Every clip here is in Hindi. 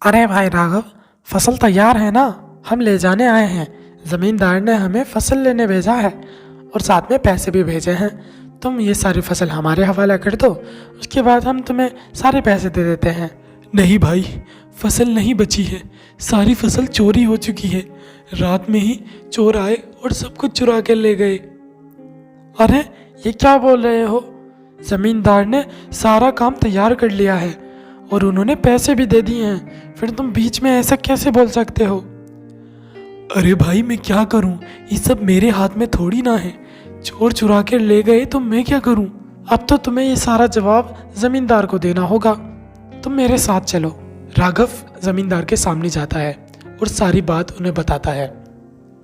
अरे भाई राघव, फसल तैयार है ना? हम ले जाने आए हैं। ज़मींदार ने हमें फसल लेने भेजा है और साथ में पैसे भी भेजे हैं। तुम ये सारी फसल हमारे हवाला कर दो, उसके बाद हम तुम्हें सारे पैसे दे देते हैं। नहीं भाई, फसल नहीं बची है, सारी फसल चोरी हो चुकी है। रात में ही चोर आए और सब कुछ चुरा कर ले गए। अरे ये क्या बोल रहे हो? ज़मींदार ने सारा काम तैयार कर लिया है और उन्होंने पैसे भी दे दिए हैं, फिर तुम बीच में ऐसा कैसे बोल सकते हो? अरे भाई मैं क्या करूं, ये सब मेरे हाथ में थोड़ी ना है। चोर चुरा कर ले गए तो मैं क्या करूं। अब तो तुम्हें ये सारा जवाब ज़मींदार को देना होगा। तुम मेरे साथ चलो। राघव जमींदार के सामने जाता है और सारी बात उन्हें बताता है।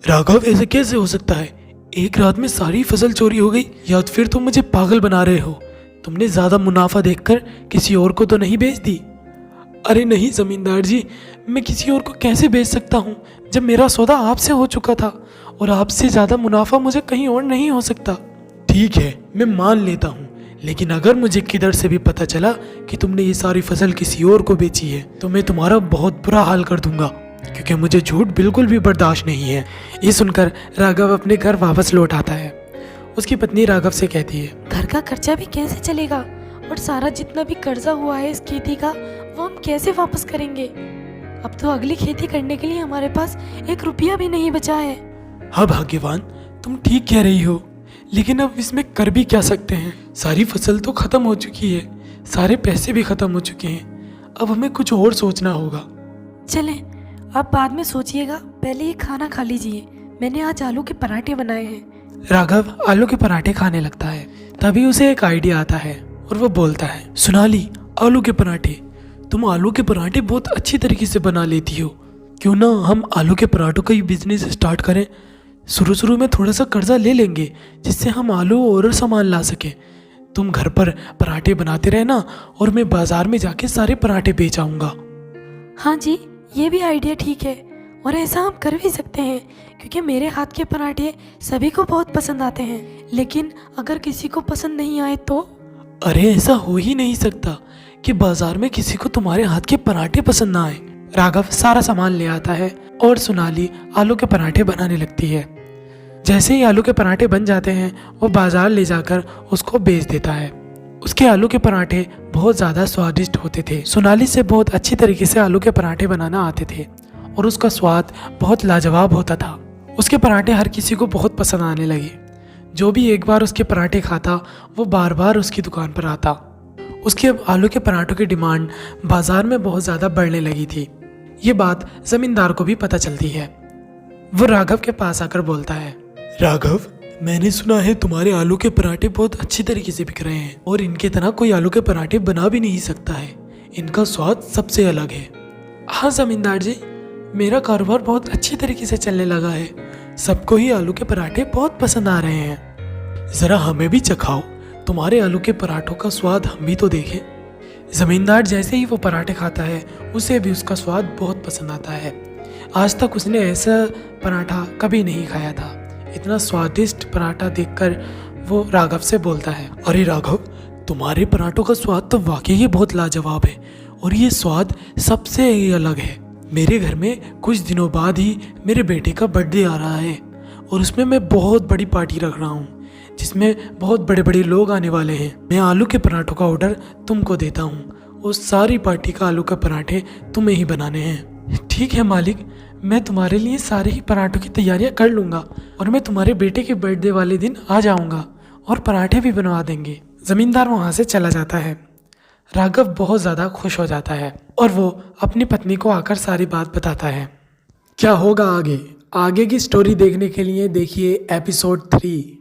राघव, ऐसे कैसे हो सकता है? एक रात में सारी फसल चोरी हो गई, या फिर तुम मुझे पागल बना रहे हो? तुमने ज्यादा मुनाफा देखकर किसी और को तो नहीं बेच दी? अरे नहीं जमींदार जी, मैं किसी और को कैसे बेच सकता हूँ जब मेरा सौदा आपसे हो चुका था और आपसे ज़्यादा मुनाफा मुझे कहीं और नहीं हो सकता। ठीक है, मैं मान लेता हूँ, लेकिन अगर मुझे किधर से भी पता चला कि तुमने ये सारी फसल किसी और को बेची है तो मैं तुम्हारा बहुत बुरा हाल कर दूंगा, क्योंकि मुझे झूठ बिल्कुल भी बर्दाश्त नहीं है। ये सुनकर राघव अपने घर वापस लौट आता है। उसकी पत्नी राघव से कहती है, घर का खर्चा भी कैसे चलेगा और सारा जितना भी कर्जा हुआ है इस खेती का वो हम कैसे वापस करेंगे? अब तो अगली खेती करने के लिए हमारे पास 1 रुपया भी नहीं बचा है। हाँ भाग्यवान, तुम ठीक कह रही हो, लेकिन अब इसमें कर भी क्या सकते हैं? सारी फसल तो खत्म हो चुकी है, सारे पैसे भी खत्म हो चुके हैं। अब हमें कुछ और सोचना होगा। चलें, आप बाद में सोचिएगा, पहले ये खाना खा लीजिए। मैंने आज आलू के पराठे बनाए हैं। राघव आलू के पराठे खाने लगता है। तभी उसे एक आइडिया आता है और वो बोलता है, सोनाली, आलू के पराठे, तुम आलू के पराठे बहुत अच्छी तरीके से बना लेती हो। क्यों ना हम आलू के पराठों का ही बिजनेस स्टार्ट करें। शुरू में थोड़ा सा कर्जा ले लेंगे जिससे हम आलू और सामान ला सकें। तुम घर पर पराठे बनाते रहना और मैं बाजार में जाके सारे पराठे बेच आऊँगा। हाँ जी, ये भी आइडिया ठीक है और ऐसा हम कर भी सकते हैं, क्योंकि मेरे हाथ के पराठे सभी को बहुत पसंद आते हैं। लेकिन अगर किसी को पसंद नहीं आए तो? अरे ऐसा हो ही नहीं सकता कि बाजार में किसी को तुम्हारे हाथ के पराठे पसंद ना आए। राघव सारा सामान ले आता है और सोनाली आलू के पराठे बनाने लगती है। जैसे ही आलू के पराठे बन जाते हैं वो बाजार ले जाकर उसको बेच देता है। उसके आलू के पराठे बहुत ज़्यादा स्वादिष्ट होते थे। सोनाली से बहुत अच्छी तरीके से आलू के पराठे बनाना आते थे और उसका स्वाद बहुत लाजवाब होता था। उसके पराठे हर किसी को बहुत पसंद आने लगे। जो भी एक बार उसके पराठे खाता वो बार बार उसकी दुकान पर आता। उसके आलू के पराठों की डिमांड बाजार में बहुत ज़्यादा बढ़ने लगी थी। ये बात ज़मींदार को भी पता चलती है। वो राघव के पास आकर बोलता है, राघव, मैंने सुना है तुम्हारे आलू के पराठे बहुत अच्छी तरीके से बिक रहे हैं और इनके तरह कोई आलू के पराठे बना भी नहीं सकता है। इनका स्वाद सबसे अलग है। हाँ ज़मींदार जी, मेरा कारोबार बहुत अच्छी तरीके से चलने लगा है। सबको ही आलू के पराठे बहुत पसंद आ रहे हैं। ज़रा हमें भी चखाओ, तुम्हारे आलू के पराठों का स्वाद हम भी तो देखें। ज़मींदार जैसे ही वो पराठे खाता है उसे भी उसका स्वाद बहुत पसंद आता है। आज तक उसने ऐसा पराठा कभी नहीं खाया था। इतना स्वादिष्ट पराठा देखकर वो राघव से बोलता है, अरे राघव, तुम्हारे पराठों का स्वाद तो वाकई ही बहुत लाजवाब है और ये स्वाद सबसे ही अलग है। मेरे घर में कुछ दिनों बाद ही मेरे बेटे का बर्थडे आ रहा है और उसमें मैं बहुत बड़ी पार्टी रख रहा हूँ जिसमें बहुत बड़े बड़े लोग आने वाले हैं। मैं आलू के पराठों का ऑर्डर तुमको देता हूँ। उस सारी पार्टी का आलू के पराठे तुम्हें ही बनाने हैं। ठीक है मालिक, मैं तुम्हारे लिए सारे ही पराठों की तैयारियां कर लूँगा और मैं तुम्हारे बेटे के बर्थडे वाले दिन आ जाऊँगा और पराठे भी बनवा देंगे। ज़मींदार वहाँ से चला जाता है। राघव बहुत ज़्यादा खुश हो जाता है और वो अपनी पत्नी को आकर सारी बात बताता है। क्या होगा आगे की स्टोरी देखने के लिए देखिए एपिसोड 3।